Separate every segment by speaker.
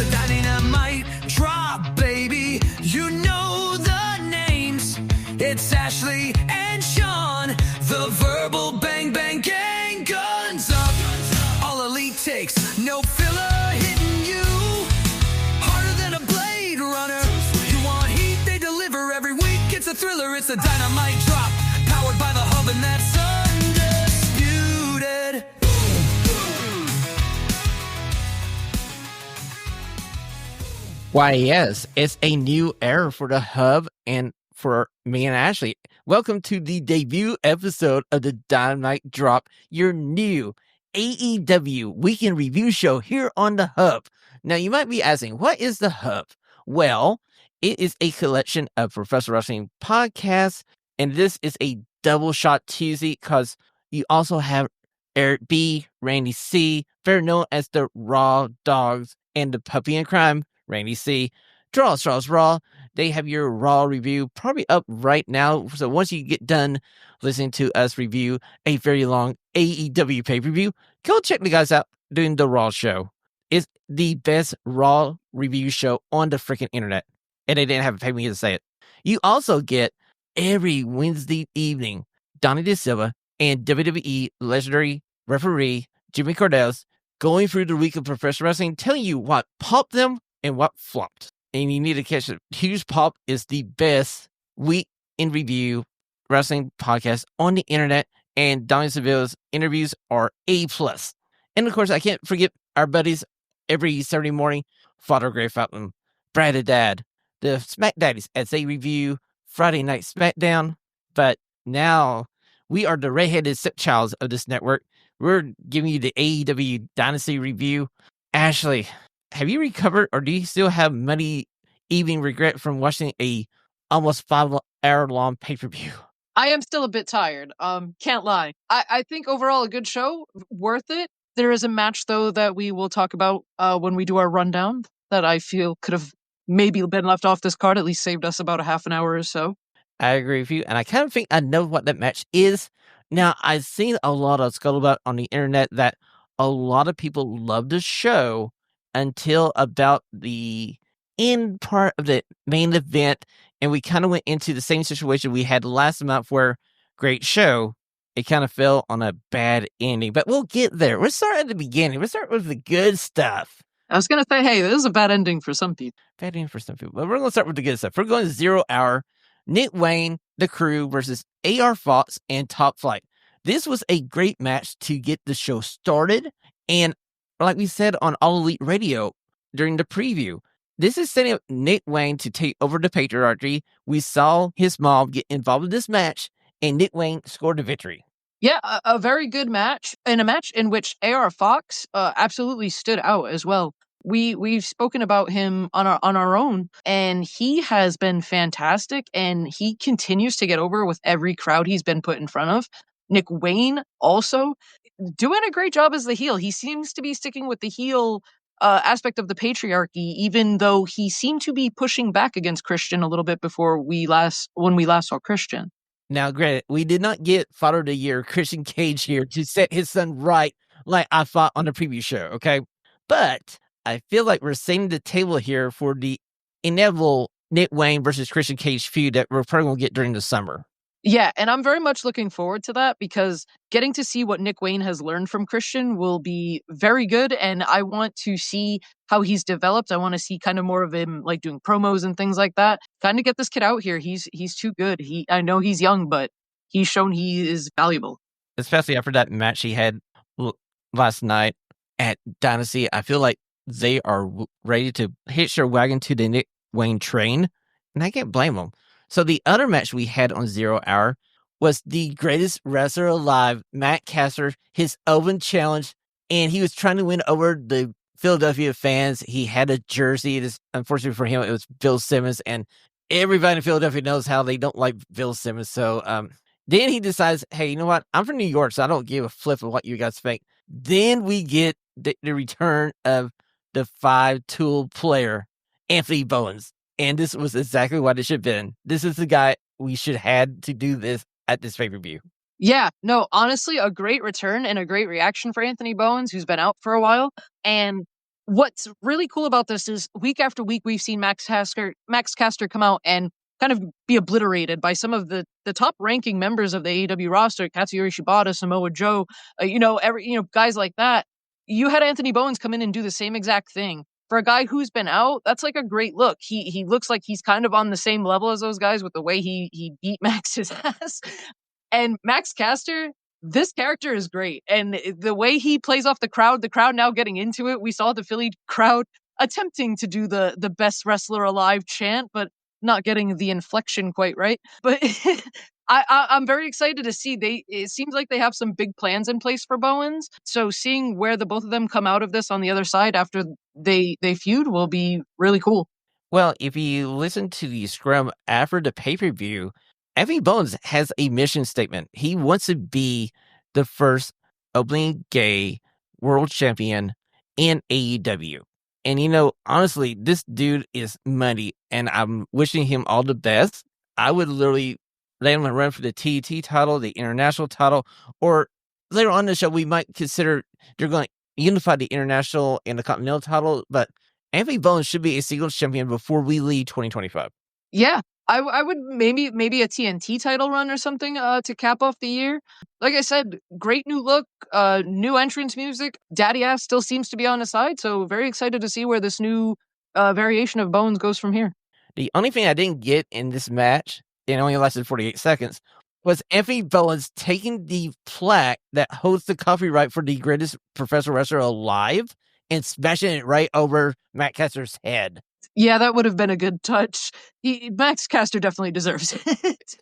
Speaker 1: the Dynamite Drop, baby. You know the names. It's Ashlee and Shawn, the verbal bang bang gang. Guns up, all elite takes, no filler hitting you. Harder than a blade runner. You want heat, they deliver every week. It's a thriller, it's a Dynamite Drop, powered by the hub, and that's undisputed.
Speaker 2: Why, yes, it's a new era for the hub and for me and Ashlee. Welcome to the debut episode of the Dynamite Drop, your new AEW weekend review show here on the hub. Now, you might be asking, what is the hub? Well, it is a collection of professional wrestling podcasts, and this is a double shot Tuesday because you also have Eric B., Randy C., better known as the Raw Dogs, and the puppy in crime, Randy C. Draw Straws Raw. They have your Raw review probably up right now. So once you get done listening to us review a very long AEW pay-per-view, go check the guys out doing the Raw show. It's the best Raw review show on the freaking internet. And they didn't have to pay me to say it. You also get every Wednesday evening Donnie DeSilva and WWE legendary referee Jimmy Cordes going through the week of professional wrestling, telling you what popped them and what flopped. And you need to catch it. Huge Pop is the best week in review wrestling podcast on the internet, and Donnie Sevilla's interviews are A+. And of course, I can't forget our buddies every Saturday morning, Father Gray Fountain, Brad the Dad, the Smack Daddies, as they review Friday Night SmackDown. But now we are the redheaded stepchilds of this network. We're giving you the AEW Dynasty review. Ashlee, have you recovered, or do you still have muddy evening regret from watching a almost 5-hour-long pay-per-view?
Speaker 3: I am still a bit tired. Can't lie. I think overall a good show, worth it. There is a match, though, that we will talk about when we do our rundown that I feel could have maybe been left off this card, at least saved us about a half an hour or so.
Speaker 2: I agree with you, and I kind of think I know what that match is. Now, I've seen a lot of scuttlebutt on the internet that a lot of people love the show until about the end part of the main event, and we kind of went into the same situation we had last month where, great show, it kind of fell on a bad ending. But we'll get there. We'll start at the beginning. We'll start with the good stuff.
Speaker 3: I was going to say, hey, this is a bad ending for some people.
Speaker 2: Bad ending for some people. But we're going to start with the good stuff. We're going to 0 Hour, Nick Wayne, The Crew versus AR Fox and Top Flight. This was a great match to get the show started. And like we said on All Elite Radio during the preview, this is setting up Nick Wayne to take over the patriarchy. We saw his mom get involved in this match, and Nick Wayne scored the victory.
Speaker 3: Yeah, a very good match, and a match in which AR Fox absolutely stood out as well. We've spoken about him on our own, and he has been fantastic, and he continues to get over with every crowd he's been put in front of. Nick Wayne also doing a great job as the heel. He seems to be sticking with the heel aspect of the patriarchy, even though he seemed to be pushing back against Christian a little bit before when we last saw Christian.
Speaker 2: Now, granted, we did not get Father of the Year Christian Cage here to set his son right like I thought on the previous show, okay? But I feel like we're setting the table here for the inevitable Nick Wayne versus Christian Cage feud that we're probably going to get during the summer.
Speaker 3: Yeah, and I'm very much looking forward to that because getting to see what Nick Wayne has learned from Christian will be very good, and I want to see how he's developed. I want to see kind of more of him like doing promos and things like that. Kind of get this kid out here. He's too good. I know he's young, but he's shown he is valuable.
Speaker 2: Especially after that match he had last night at Dynasty, I feel like they are ready to hitch their wagon to the Nick Wayne train, and I can't blame them. So the other match we had on 0 Hour was the greatest wrestler alive, Matt Caster, his open challenge, and he was trying to win over the Philadelphia fans. He had a jersey. Unfortunately for him, it was Bill Simmons, and everybody in Philadelphia knows how they don't like Bill Simmons. So then he decides, hey, you know what? I'm from New York, so I don't give a flip of what you guys think. Then we get the return of the 5-tool player, Anthony Bowdens. And this was exactly what it should have been. This is the guy we should have had to do this at this pay-per-view.
Speaker 3: Yeah, no, honestly, a great return and a great reaction for Anthony Bowdens, who's been out for a while. And What's really cool about this is week after week, we've seen Max Caster come out and kind of be obliterated by some of the top ranking members of the AEW roster, Katsuyori Shibata, Samoa Joe, guys like that. You had Anthony Bowens come in and do the same exact thing. For a guy who's been out, that's like a great look. He looks like he's kind of on the same level as those guys with the way he beat Max's ass. And Max Caster, this character is great. And the way he plays off the crowd now getting into it. We saw the Philly crowd attempting to do the best wrestler alive chant, but not getting the inflection quite right. But I'm very excited to see it seems like they have some big plans in place for Bowens. So seeing where the both of them come out of this on the other side after they feud will be really cool.
Speaker 2: Well, if you listen to the scrum after the pay-per-view, Anthony Bowens has a mission statement. He wants to be the first openly gay world champion in AEW. And honestly, this dude is money, and I'm wishing him all the best. I would literally let him run for the TET title, the international title, or later on in the show, we might consider they're going to unify the international and the continental title, but Anthony Bowens should be a singles champion before we leave 2025.
Speaker 3: Yeah, I would maybe a TNT title run or something to cap off the year. Like I said, great new look, new entrance music. Daddy Ass still seems to be on his side, so very excited to see where this new variation of Bowens goes from here.
Speaker 2: The only thing I didn't get in this match, it only lasted 48 seconds, was Anthony Bowens taking the plaque that holds the copyright for the greatest professional wrestler alive and smashing it right over Matt Caster's head.
Speaker 3: Yeah, that would have been a good touch. Max Caster definitely deserves it.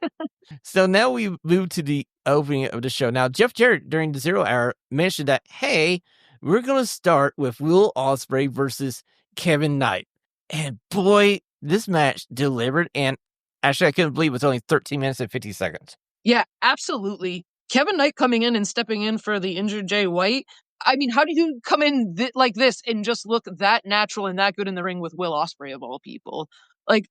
Speaker 2: So now we move to the opening of the show. Now, Jeff Jarrett, during the 0 hour, mentioned that, hey, we're going to start with Will Ospreay versus Kevin Knight. And boy, this match delivered. And actually, I couldn't believe it was only 13 minutes and 50 seconds.
Speaker 3: Yeah, absolutely. Kevin Knight coming in and stepping in for the injured Jay White. I mean, how do you come in like this and just look that natural and that good in the ring with Will Ospreay of all people? Like,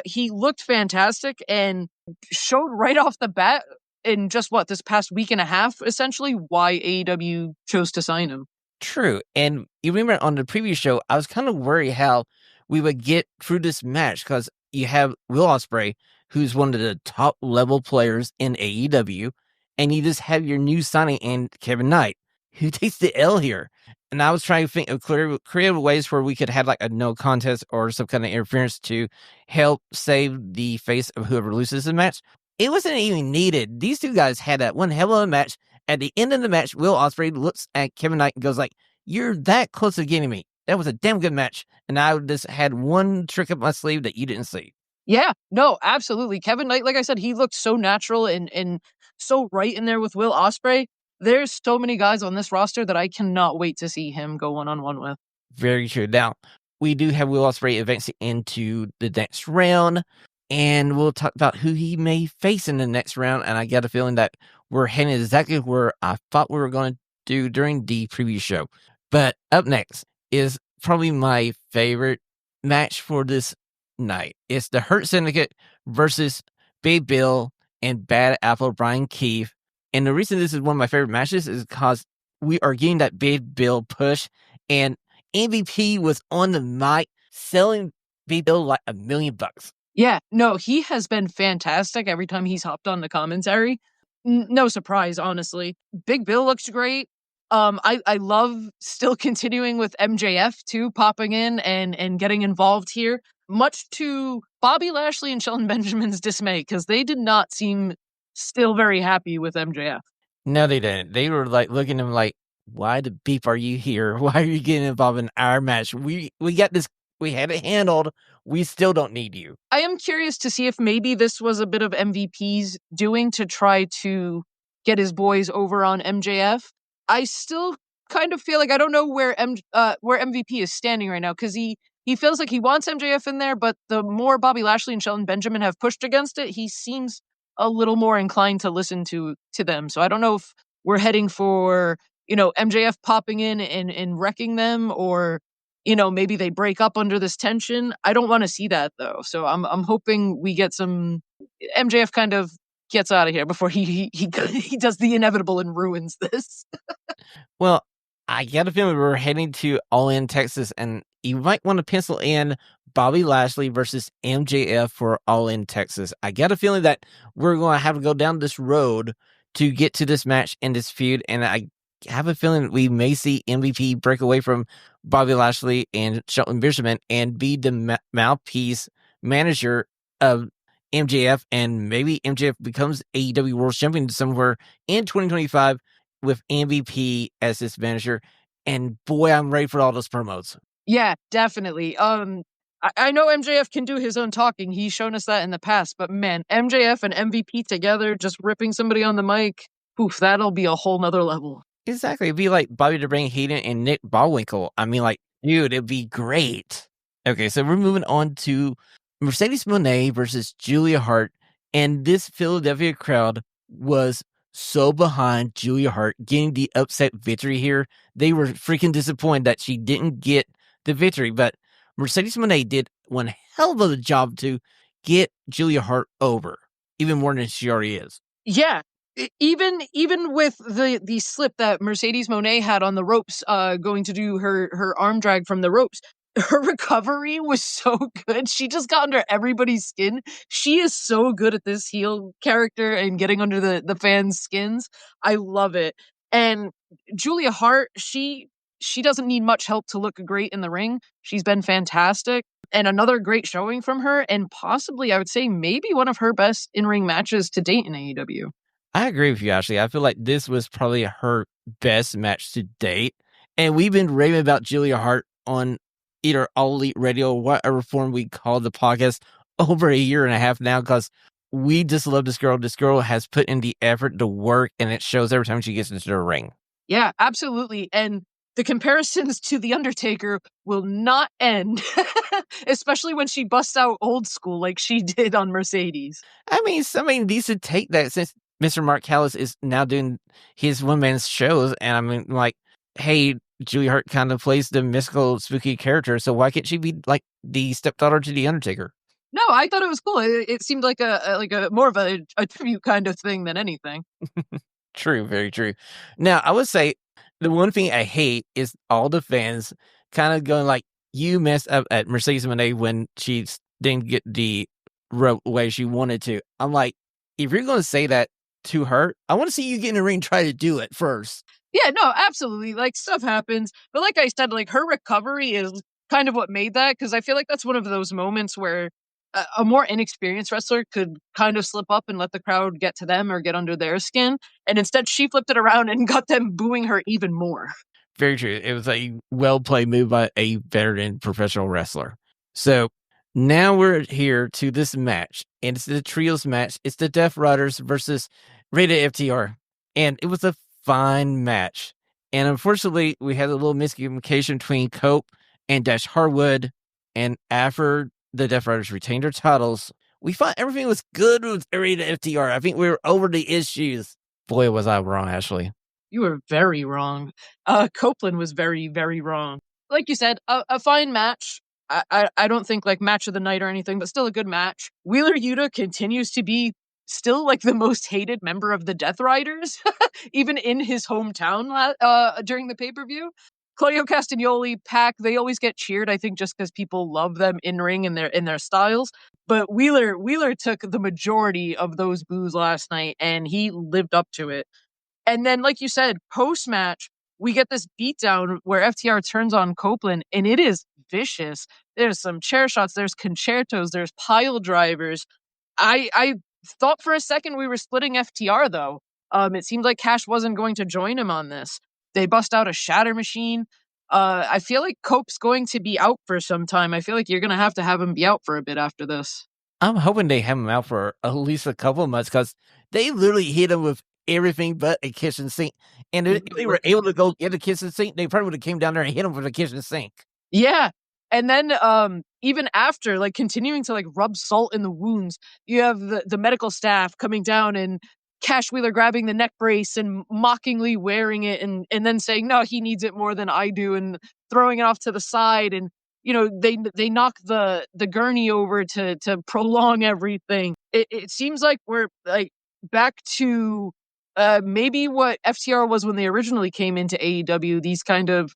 Speaker 3: he looked fantastic and showed right off the bat in just this past week and a half, essentially, why AEW chose to sign him.
Speaker 2: True. And you remember on the previous show, I was kind of worried how we would get through this match because you have Will Ospreay, who's one of the top level players in AEW, and you just have your new signing and Kevin Knight, who takes the L here. And I was trying to think of creative ways where we could have like a no contest or some kind of interference to help save the face of whoever loses the match. It wasn't even needed. These two guys had that one hell of a match. At the end of the match, Will Ospreay looks at Kevin Knight and goes like, "You're that close to getting me. That was a damn good match." And I just had one trick up my sleeve that you didn't see.
Speaker 3: Yeah, no, absolutely. Kevin Knight, like I said, he looked so natural and so right in there with Will Ospreay. There's so many guys on this roster that I cannot wait to see him go one-on-one with.
Speaker 2: Very true. Now, we do have Will Ospreay advancing into the next round, and we'll talk about who he may face in the next round. And I got a feeling that we're heading exactly where I thought we were going to do during the previous show. But up next is probably my favorite match for this night. It's the Hurt Syndicate versus Big Bill and Bad Apple Brian Keith. And the reason this is one of my favorite matches is because we are getting that Big Bill push, and MVP was on the mic selling Big Bill like $1 million.
Speaker 3: Yeah, no, he has been fantastic every time he's hopped on the commentary. No surprise, honestly. Big Bill looks great. I love still continuing with MJF too, popping in and getting involved here, much to Bobby Lashley and Shelton Benjamin's dismay, because they did not seem still very happy with MJF.
Speaker 2: No, they didn't. They were like looking at him like, "Why the beep are you here? Why are you getting involved in our match? We got this. We had it handled. We still don't need you."
Speaker 3: I am curious to see if maybe this was a bit of MVP's doing to try to get his boys over on MJF. I still kind of feel like I don't know where MVP is standing right now, because he feels like he wants MJF in there, but the more Bobby Lashley and Shelton Benjamin have pushed against it, he seems a little more inclined to listen to them. So I don't know if we're heading for, MJF popping in and wrecking them, or, maybe they break up under this tension. I don't want to see that though. So I'm hoping we get some MJF kind of gets out of here before he does the inevitable and ruins this.
Speaker 2: Well, I got a feeling we're heading to All In Texas, and you might want to pencil in Bobby Lashley versus MJF for All In Texas. I got a feeling that we're going to have to go down this road to get to this match and this feud, and I have a feeling that we may see MVP break away from Bobby Lashley and Shelton Benjamin and be the mouthpiece manager of MJF, and maybe MJF becomes AEW World Champion somewhere in 2025 with MVP as his manager. And boy, I'm ready for all those promos.
Speaker 3: Yeah, definitely. I know MJF can do his own talking. He's shown us that in the past, but man, MJF and MVP together, just ripping somebody on the mic, poof, that'll be a whole nother level.
Speaker 2: Exactly. It'd be like Bobby the Brain Heenan and Nick Bockwinkel. I mean, like, dude, it'd be great. Okay, so we're moving on to Mercedes Moné versus Julia Hart. And this Philadelphia crowd was so behind Julia Hart getting the upset victory here. They were freaking disappointed that she didn't get the victory. But Mercedes Moné did one hell of a job to get Julia Hart over, even more than she already is.
Speaker 3: Yeah. Even with the slip that Mercedes Moné had on the ropes, going to do her arm drag from the ropes, her recovery was so good. She just got under everybody's skin. She is so good at this heel character and getting under the fans' skins. I love it. And Julia Hart, she doesn't need much help to look great in the ring. She's been fantastic. And another great showing from her, and possibly, I would say, maybe one of her best in-ring matches to date in AEW.
Speaker 2: I agree with you, Ashley. I feel like this was probably her best match to date. And we've been raving about Julia Hart on either All Elite Radio or whatever form we call the podcast over a year and a half now, because we just love this girl. This girl has put in the effort, the work, and it shows every time she gets into the ring.
Speaker 3: Yeah, absolutely. And the comparisons to The Undertaker will not end, especially when she busts out old school like she did on Mercedes.
Speaker 2: I mean, somebody needs to take that, since Mr. Mark Callis is now doing his one-man shows. And I mean, like, hey, Julia Hart kind of plays the mystical, spooky character, so why can't she be like the stepdaughter to The Undertaker?
Speaker 3: No, I thought it was cool. It seemed like a more of a tribute kind of thing than anything.
Speaker 2: True, very true. Now, I would say the one thing I hate is all the fans kind of going like, you messed up at Mercedes Moné when she didn't get the way she wanted to. I'm like, if you're going to say that to her, I want to see you get in the ring and try to do it first.
Speaker 3: Yeah, no, absolutely. Like, stuff happens. But like I said, like, her recovery is kind of what made that, because I feel like that's one of those moments where a more inexperienced wrestler could kind of slip up and let the crowd get to them or get under their skin. And instead, she flipped it around and got them booing her even more.
Speaker 2: Very true. It was a well-played move by a veteran professional wrestler. So now we're here to this match, and it's the trios match. It's the Death Riders versus Rated FTR. And it was a fine match. And unfortunately, we had a little miscommunication between Cope and Dash Harwood. And after the Death Riders retained their titles, we thought everything was good with Rated FTR. I think we were over the issues. Boy, was I wrong, Ashley.
Speaker 3: You were very wrong. Copeland was very, very wrong. Like you said, a fine match. I don't think like match of the night or anything, but still a good match. Wheeler Yuta continues to be still like the most hated member of the Death Riders, even in his hometown during the pay-per-view. Claudio Castagnoli, Pac, they always get cheered, I think, just because people love them in ring and in their styles. But Wheeler took the majority of those boos last night, and he lived up to it. And then, like you said, post-match, we get this beatdown where FTR turns on Copeland, and it is vicious. There's some chair shots, there's concertos, there's pile drivers. I thought for a second we were splitting FTR, though. It seemed like Cash wasn't going to join him on this. They bust out a shatter machine. I feel like Cope's going to be out for some time. I feel like you're going to have him be out for a bit after this.
Speaker 2: I'm hoping they have him out for at least a couple of months, because they literally hit him with everything but a kitchen sink. And if they were able to go get a kitchen sink, they probably would have came down there and hit him with a kitchen sink.
Speaker 3: Yeah. And then even after, like, continuing to like rub salt in the wounds, you have the medical staff coming down and Cash Wheeler grabbing the neck brace and mockingly wearing it and then saying, no, he needs it more than I do, and throwing it off to the side. And, you know, they knock the gurney over to prolong everything. It seems like we're like back to maybe what FTR was when they originally came into AEW, these kind of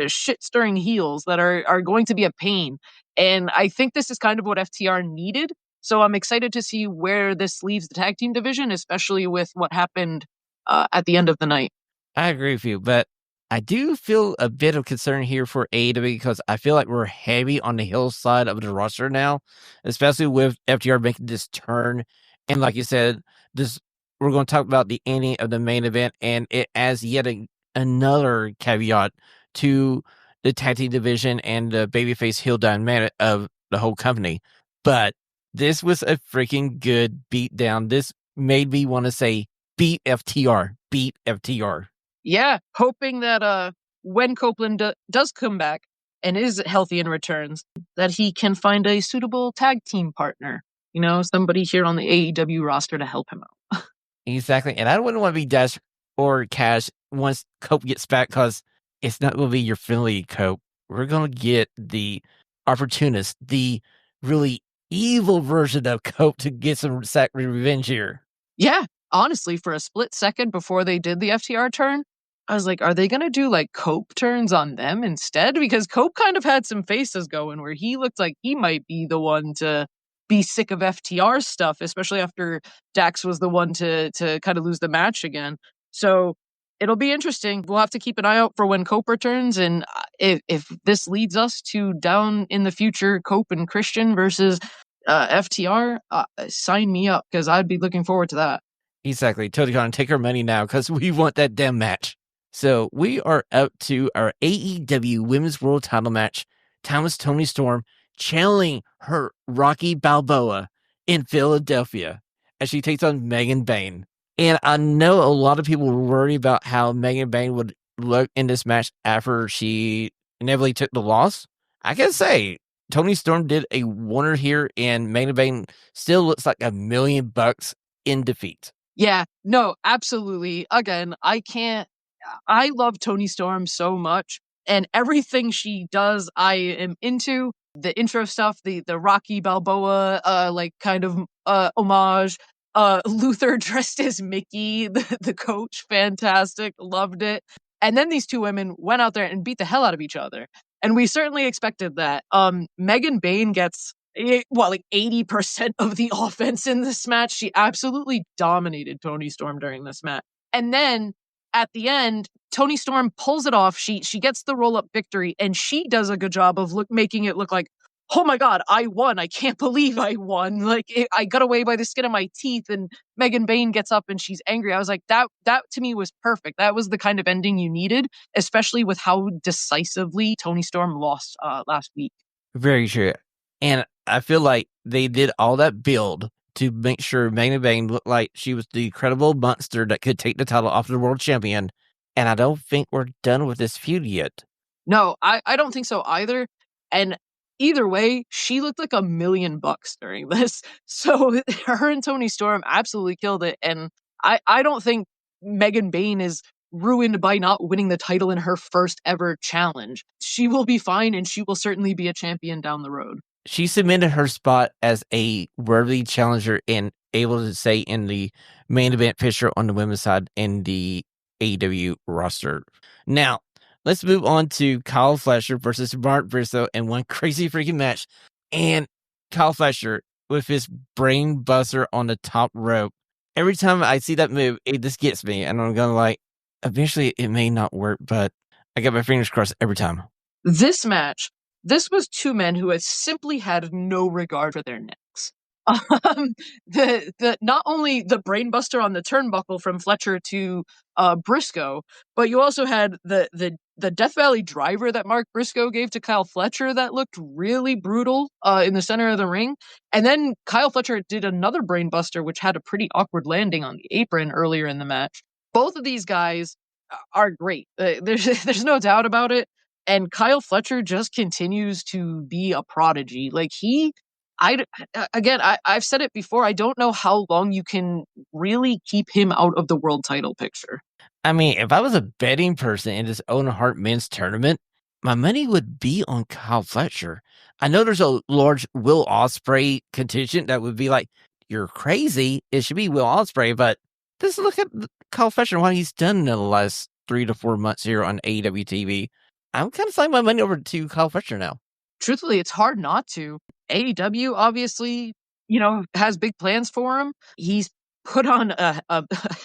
Speaker 3: shit-stirring heels that are going to be a pain. And I think this is kind of what FTR needed. So I'm excited to see where this leaves the tag team division, especially with what happened at the end of the night.
Speaker 2: I agree with you, but I do feel a bit of concern here for AEW because I feel like we're heavy on the heel side of the roster now, especially with FTR making this turn. And like you said, this we're going to talk about the ending of the main event, and it adds yet another caveat to the tag team division and the babyface heel dynamic of the whole company. But this was a freaking good beatdown. This made me want to say, beat FTR, beat FTR.
Speaker 3: Yeah, hoping that when Copeland does come back and is healthy and returns, that he can find a suitable tag team partner. You know, somebody here on the AEW roster to help him out.
Speaker 2: Exactly. And I wouldn't want to be Dash or Cash once Cope gets back because it's not going to be your friendly Cope. We're going to get the opportunist, the really evil version of Cope to get some sack revenge here.
Speaker 3: Yeah, honestly, for a split second before they did the FTR turn, I was like, are they going to do like Cope turns on them instead? Because Cope kind of had some faces going where he looked like he might be the one to be sick of FTR stuff, especially after Dax was the one to kind of lose the match again. So it'll be interesting. We'll have to keep an eye out for when Cope returns. And if this leads us to down in the future, Cope and Christian versus FTR, sign me up because I'd be looking forward to that.
Speaker 2: Exactly. Tony Khan, take our money now because we want that damn match. So we are up to our AEW Women's World Title match. Thomas Toni Storm channeling her Rocky Balboa in Philadelphia as she takes on Megan Bayne. And I know a lot of people were worried about how Megan Bayne would look in this match after she inevitably took the loss. I can say Toni Storm did a wonder here, and Megan Bayne still looks like $1 million in defeat.
Speaker 3: Yeah, no, absolutely. Again, I love Toni Storm so much, and everything she does, I am into. The intro stuff, the Rocky Balboa, like kind of homage. Luther dressed as Mickey, the coach, fantastic, loved it. And then these two women went out there and beat the hell out of each other, and we certainly expected that. Megan Bayne gets like 80% of the offense in this match. She absolutely dominated Toni Storm during this match. And then at the end, Toni Storm pulls it off. She gets the roll-up victory, and she does a good job of making it look like, oh my God, I won. I can't believe I won. Like, I got away by the skin of my teeth. And Megan Bayne gets up and she's angry. I was like, that to me was perfect. That was the kind of ending you needed, especially with how decisively Toni Storm lost last week.
Speaker 2: Very true. And I feel like they did all that build to make sure Megan Bayne looked like she was the credible monster that could take the title off the world champion. And I don't think we're done with this feud yet.
Speaker 3: No, I don't think so either. And either way, she looked like $1 million during this. So her and Toni Storm absolutely killed it. And I don't think Megan Bayne is ruined by not winning the title in her first ever challenge. She will be fine, and she will certainly be a champion down the road.
Speaker 2: She cemented her spot as a worthy challenger and able to say in the main event picture on the women's side in the AEW roster. Now, let's move on to Kyle Fletcher versus Mark Briscoe in one crazy freaking match. And Kyle Fletcher with his brain buster on the top rope. Every time I see that move, it just gets me. And I'm going like, eventually it may not work, but I got my fingers crossed every time.
Speaker 3: This match, this was two men who had simply had no regard for their necks. The not only the brainbuster on the turnbuckle from Fletcher to Briscoe, but you also had the Death Valley driver that Mark Briscoe gave to Kyle Fletcher that looked really brutal in the center of the ring. And then Kyle Fletcher did another brainbuster, which had a pretty awkward landing on the apron earlier in the match. Both of these guys are great. There's no doubt about it. And Kyle Fletcher just continues to be a prodigy. Like I've said it before, I don't know how long you can really keep him out of the world title picture.
Speaker 2: I mean, if I was a betting person in this Owen Hart men's tournament, my money would be on Kyle Fletcher. I know there's a large Will Ospreay contingent that would be like, you're crazy. It should be Will Ospreay, but just look at Kyle Fletcher and what he's done in the last 3 to 4 months here on AEW TV, I'm kind of signing my money over to Kyle Fletcher now.
Speaker 3: Truthfully, it's hard not to. AEW obviously, has big plans for him. He's put on a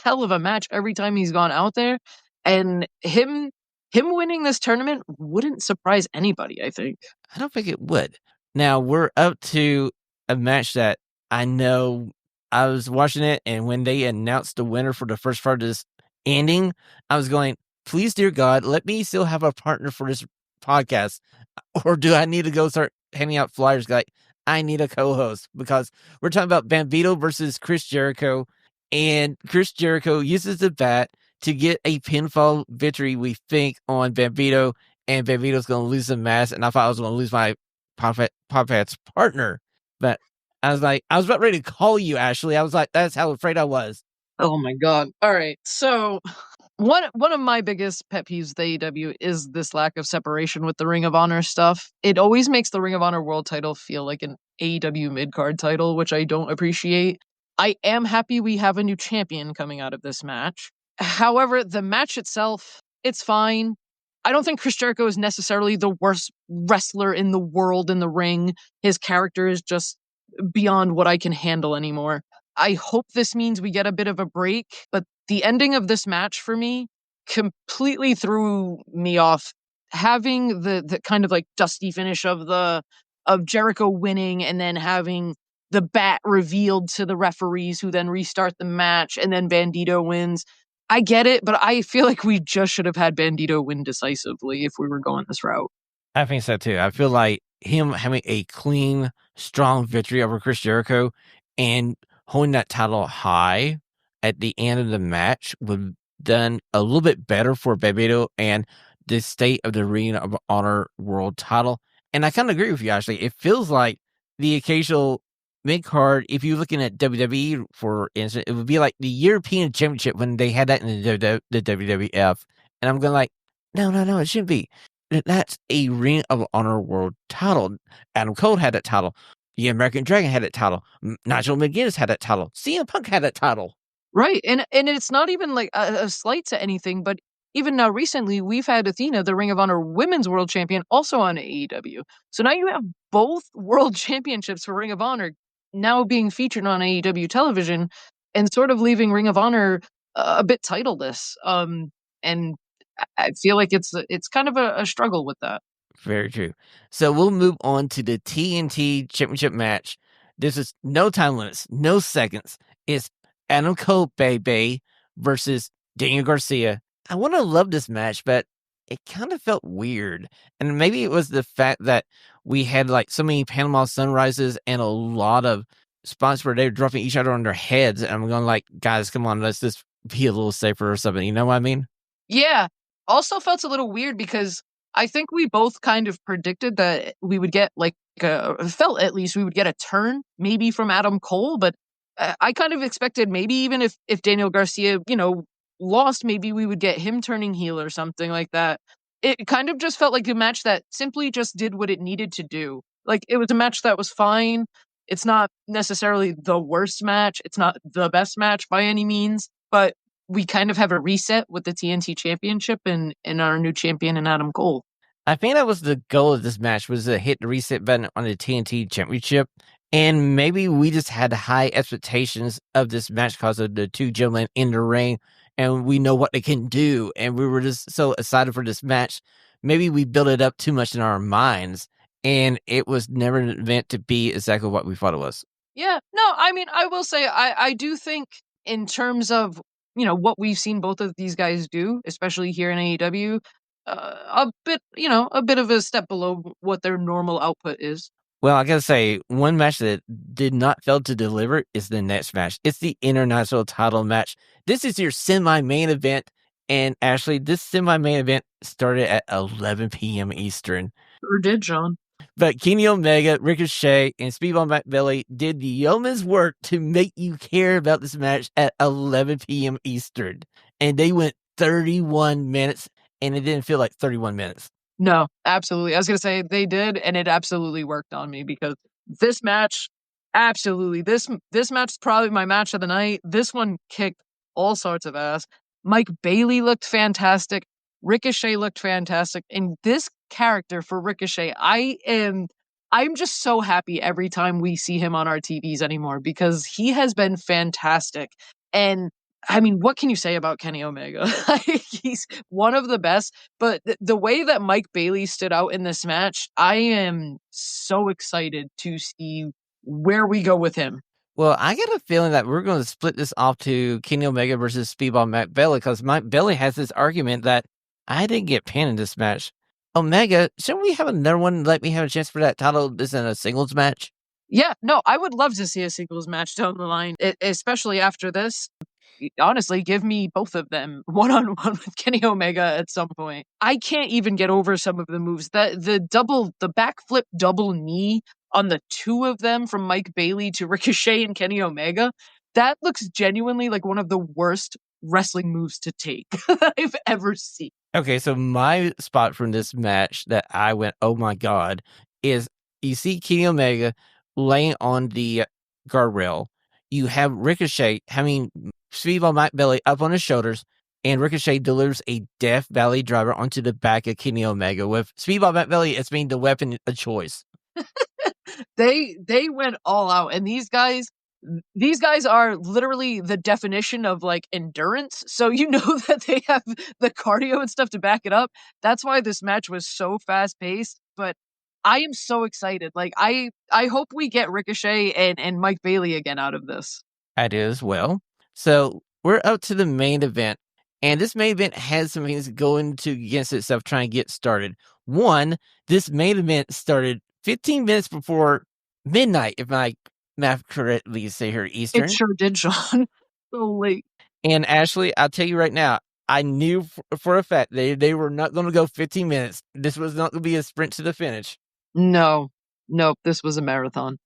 Speaker 3: hell of a match every time he's gone out there, and him winning this tournament wouldn't surprise anybody, I think.
Speaker 2: I don't think it would. Now, we're up to a match that I know I was watching it, and when they announced the winner for the first part of this ending, I was going, please, dear God, let me still have a partner for this podcast. Or do I need to go start handing out flyers like, I need a co-host? Because we're talking about Bambino versus Chris Jericho, and Chris Jericho uses the bat to get a pinfall victory, we think, on Bambino, and Bambino's going to lose the match, and I thought I was going to lose my Popat's partner. But I was about ready to call you, Ashlee. I was like, that's how afraid I was.
Speaker 3: Oh my God. All right. So one of my biggest pet peeves with AEW is this lack of separation with the Ring of Honor stuff. It always makes the Ring of Honor world title feel like an AEW mid-card title, which I don't appreciate. I am happy we have a new champion coming out of this match. However, the match itself, it's fine. I don't think Chris Jericho is necessarily the worst wrestler in the world in the ring. His character is just beyond what I can handle anymore. I hope this means we get a bit of a break, but the ending of this match for me completely threw me off. Having the kind of like dusty finish of Jericho winning and then having the bat revealed to the referees who then restart the match and then Bandito wins. I get it, but I feel like we just should have had Bandito win decisively if we were going this route.
Speaker 2: I think so too. I feel like him having a clean, strong victory over Chris Jericho and holding that title high at the end of the match would have done a little bit better for Bambino and the state of the Ring of Honor world title. And I kind of agree with you, Ashlee. It feels like the occasional mid-card, if you're looking at WWE, for instance, it would be like the European Championship when they had that in the WWF. And I'm going like, no, it shouldn't be. That's a Ring of Honor world title. Adam Cole had that title. The American Dragon had that title. Nigel McGuinness had that title. CM Punk had that title.
Speaker 3: Right. And it's not even like a slight to anything, but even now recently, we've had Athena, the Ring of Honor Women's World Champion, also on AEW. So now you have both world championships for Ring of Honor now being featured on AEW television and sort of leaving Ring of Honor a bit titleless. And I feel like it's kind of a struggle with that.
Speaker 2: Very true. So we'll move on to the TNT Championship match. This is no time limits, no seconds. It's Adam Cole, baby, versus Daniel Garcia. I want to love this match, but it kind of felt weird. And maybe it was the fact that we had like so many Panama Sunrises and a lot of spots where they were dropping each other on their heads. And I'm going like, guys, come on, let's just be a little safer or something. You know what I mean?
Speaker 3: Yeah. Also felt a little weird because I think we both kind of predicted that we would get felt at least we would get a turn maybe from Adam Cole, but I kind of expected maybe even if Daniel Garcia, lost, maybe we would get him turning heel or something like that. It kind of just felt like a match that simply just did what it needed to do. Like it was a match that was fine. It's not necessarily the worst match. It's not the best match by any means, but we kind of have a reset with the TNT Championship and our new champion in Adam Cole.
Speaker 2: I think that was the goal of this match, was to hit the reset button on the TNT Championship. And maybe we just had high expectations of this match because of the two gentlemen in the ring, and we know what they can do. And we were just so excited for this match. Maybe we built it up too much in our minds, and it was never meant to be exactly what we thought it was.
Speaker 3: Yeah, no, I mean, I will say, I do think in terms of, what we've seen both of these guys do, especially here in AEW, a bit of a step below what their normal output is.
Speaker 2: Well, I gotta say, one match that did not fail to deliver is the next match. It's the international title match. This is your semi-main event, and Ashlee, this semi-main event started at 11 p.m. Eastern.
Speaker 3: Or did, John?
Speaker 2: But Kenny Omega, Ricochet, and Speedball McBelly did the yeoman's work to make you care about this match at 11 p.m. Eastern. And they went 31 minutes, and it didn't feel like 31 minutes.
Speaker 3: No, absolutely. I was going to say they did, and it absolutely worked on me because this match, absolutely. This match is probably my match of the night. This one kicked all sorts of ass. Mike Bailey looked fantastic. Ricochet looked fantastic. And this character for Ricochet, I'm just so happy every time we see him on our TVs anymore because he has been fantastic. And I mean, what can you say about Kenny Omega? He's one of the best, but the way that Mike Bailey stood out in this match, I am so excited to see where we go with him.
Speaker 2: Well, I get a feeling that we're going to split this off to Kenny Omega versus Speedball Mike Bailey because Mike Bailey has this argument that I didn't get pinned in this match. Omega, shouldn't we have another one? Let me have a chance for that title. This in a singles match.
Speaker 3: Yeah, no, I would love to see a singles match down the line, especially after this. Honestly, give me both of them one-on-one with Kenny Omega at some point. I can't even get over some of the moves. The backflip double knee on the two of them from Mike Bailey to Ricochet and Kenny Omega, that looks genuinely like one of the worst wrestling moves to take that I've ever seen.
Speaker 2: Okay, so my spot from this match that I went, oh my God, is you see Kenny Omega laying on the guardrail. You have Ricochet having Speedball Mike Bailey up on his shoulders, and Ricochet delivers a Death Valley driver onto the back of Kenny Omega with Speedball Mike Bailey as being the weapon of choice.
Speaker 3: They went all out, and these guys are literally the definition of like endurance. So you know that they have the cardio and stuff to back it up. That's why this match was so fast paced. But I am so excited. Like I hope we get Ricochet and Mike Bailey again out of this.
Speaker 2: I do as well. So we're up to the main event, and this main event has some things going to against itself trying to get started. One, this main event started 15 minutes before midnight, if my math correctly say here Eastern.
Speaker 3: It sure did, Shawn. So late.
Speaker 2: And Ashlee, I'll tell you right now, I knew for a fact they were not going to go 15 minutes. This was not going to be a sprint to the finish.
Speaker 3: No, nope, this was a marathon.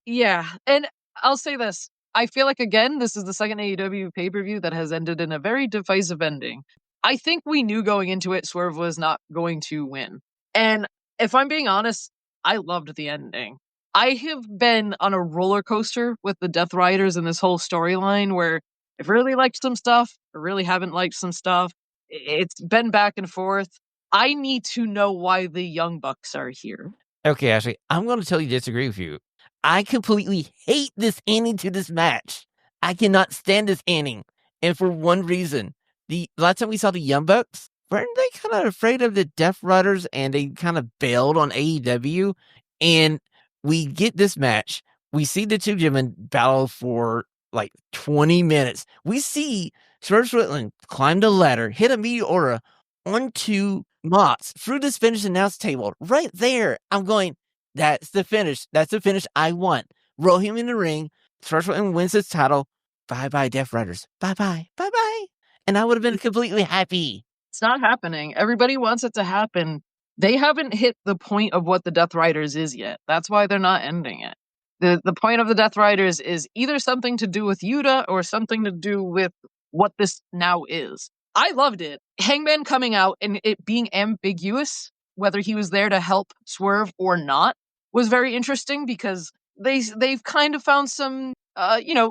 Speaker 3: Yeah, and I'll say this. I feel like, again, this is the second AEW pay-per-view that has ended in a very divisive ending. I think we knew going into it Swreve was not going to win. And if I'm being honest, I loved the ending. I have been on a roller coaster with the Death Riders and this whole storyline where I've really liked some stuff, I really haven't liked some stuff. It's been back and forth. I need to know why the Young Bucks are here.
Speaker 2: Okay, Ashlee, I'm going to tell you disagree with you. I completely hate this ending to this match. I cannot stand this ending. And for one reason. The last time we saw the Young Bucks, weren't they kind of afraid of the Death Riders and they kind of bailed on AEW? And we get this match. We see the two gentlemen battle for like 20 minutes. We see Swerve Strickland climb the ladder, hit a Meteora onto Mox through this finish announce table. Right there, I'm going, that's the finish. That's the finish I want. Roll him in the ring. Swerve Strickland wins his title. Bye-bye, Death Riders. Bye-bye. Bye-bye. And I would have been completely happy.
Speaker 3: It's not happening. Everybody wants it to happen. They haven't hit the point of what the Death Riders is yet. That's why they're not ending it. The point of the Death Riders is either something to do with Yuta or something to do with what this now is. I loved it. Hangman coming out and it being ambiguous, whether he was there to help Swreve or not, was very interesting because they've kind of found some,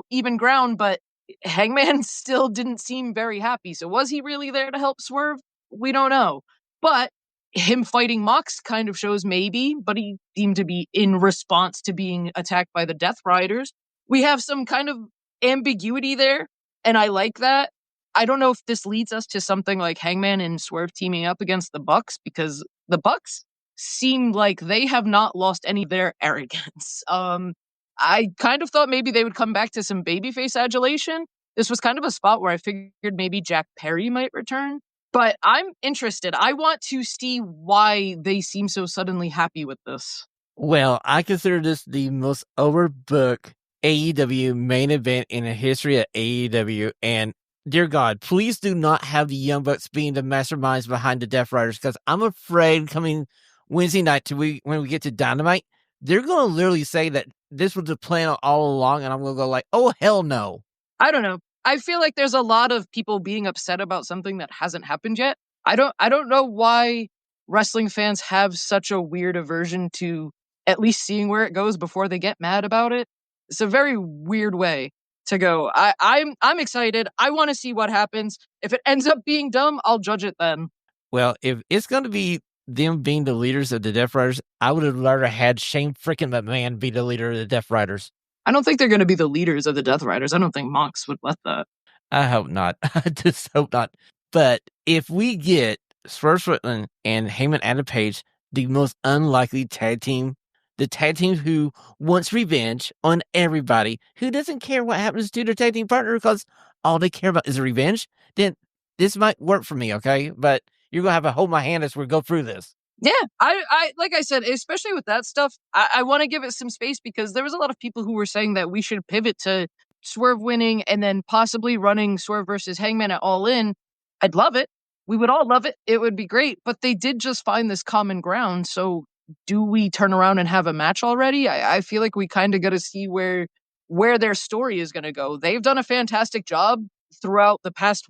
Speaker 3: even ground, but Hangman still didn't seem very happy. So was he really there to help Swreve? We don't know. But him fighting Mox kind of shows maybe, but he seemed to be in response to being attacked by the Death Riders. We have some kind of ambiguity there, and I like that. I don't know if this leads us to something like Hangman and Swreve teaming up against the Bucks, because the Bucks seem like they have not lost any of their arrogance. I kind of thought maybe they would come back to some babyface adulation. This was kind of a spot where I figured maybe Jack Perry might return. But I'm interested. I want to see why they seem so suddenly happy with this.
Speaker 2: Well, I consider this the most overbooked AEW main event in the history of AEW. And dear God, please do not have the Young Bucks being the masterminds behind the Death Riders, because I'm afraid coming Wednesday night when we get to Dynamite, they're going to literally say that this was the plan all along, and I'm going to go like, oh, hell no.
Speaker 3: I don't know. I feel like there's a lot of people being upset about something that hasn't happened yet. I don't know why wrestling fans have such a weird aversion to at least seeing where it goes before they get mad about it. It's a very weird way to go. I'm excited. I want to see what happens. If it ends up being dumb, I'll judge it then.
Speaker 2: Well, if it's going to be them being the leaders of the Death Riders, I would have rather had Shane freaking McMahon be the leader of the Death Riders.
Speaker 3: I don't think they're going to be the leaders of the Death Riders. I don't think Mox would let that.
Speaker 2: I hope not. I just hope not. But if we get Swreve and Hagman Adam Page, the most unlikely tag team, the tag team who wants revenge on everybody, who doesn't care what happens to their tag team partner because all they care about is revenge, then this might work for me, okay? But you're going to have to hold my hand as we go through this.
Speaker 3: Yeah, I like I said, especially with that stuff, I want to give it some space because there was a lot of people who were saying that we should pivot to Swreve winning and then possibly running Swreve versus Hagman at All In. I'd love it. We would all love it. It would be great. But they did just find this common ground. So do we turn around and have a match already? I feel like we kind of got to see where their story is going to go. They've done a fantastic job throughout the past,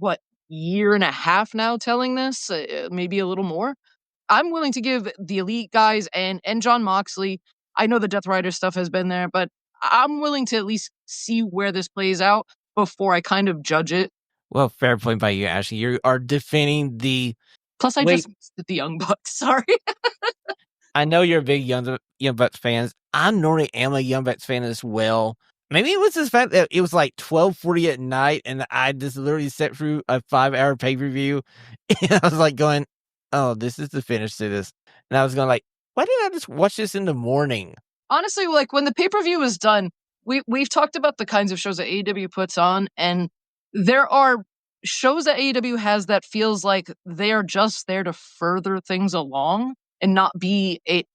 Speaker 3: year and a half now telling this, maybe a little more. I'm willing to give the Elite guys and Jon Moxley. I know the Death Rider stuff has been there, but I'm willing to at least see where this plays out before I kind of judge it.
Speaker 2: Well, fair point by you, Ashley. You are defending the...
Speaker 3: Plus, I just missed the Young Bucks. Sorry.
Speaker 2: I know you're a big Young Bucks fan. I normally am a Young Bucks fan as well. Maybe it was the fact that it was like 12:40 at night, and I just literally sat through a 5-hour pay-per-view, and I was like going, oh, this is the finish to this. And I was going like, why didn't I just watch this in the morning?
Speaker 3: Honestly, like when the pay-per-view was done, we've talked about the kinds of shows that AEW puts on, and there are shows that AEW has that feels like they are just there to further things along and not be a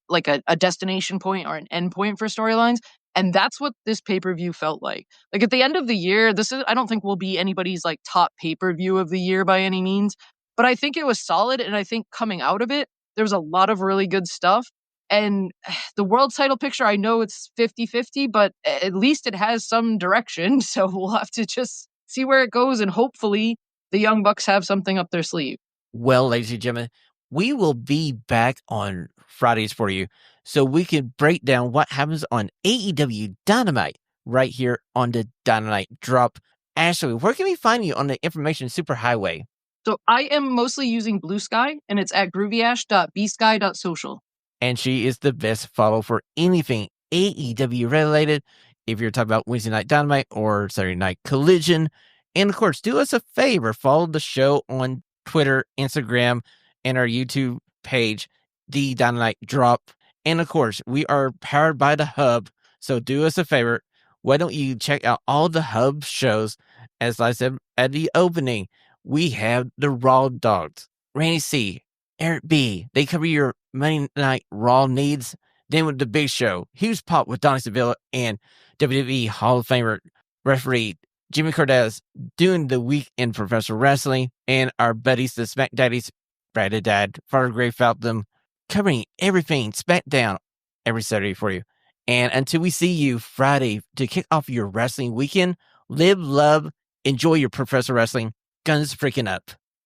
Speaker 3: destination point or an end point for storylines. And that's what this pay-per-view felt like. Like at the end of the year, I don't think will be anybody's like top pay-per-view of the year by any means. But I think it was solid, and I think coming out of it, there was a lot of really good stuff. And the world title picture, I know it's 50-50, but at least it has some direction. So we'll have to just see where it goes, and hopefully the Young Bucks have something up their sleeve.
Speaker 2: Well, ladies and gentlemen, we will be back on Fridays for you so we can break down what happens on AEW Dynamite right here on the Dynamite Drop. Ashley, where can we find you on the information superhighway?
Speaker 3: So I am mostly using Blue Sky, and it's at groovyash.bsky.social.
Speaker 2: And she is the best follow for anything AEW related. If you're talking about Wednesday Night Dynamite or Saturday Night Collision. And of course, do us a favor, follow the show on Twitter, Instagram, and our YouTube page, The Dynamite Drop. And of course, we are powered by the Hub. So do us a favor. Why don't you check out all the Hub shows? As I said at the opening, we have the Raw Dogs, Randy C, Eric B. They cover your Monday Night Raw needs. Then with the big show, Huge Pop with Donnie Sevilla and WWE Hall of Famer referee Jimmy Cortez doing the week in professional wrestling, and our buddies, the Smack Daddies, Brad the Dad, Father Gray felt them, covering everything SmackDown every Saturday for you. And until we see you Friday to kick off your wrestling weekend, live, love, enjoy your professional wrestling. Guns freaking up.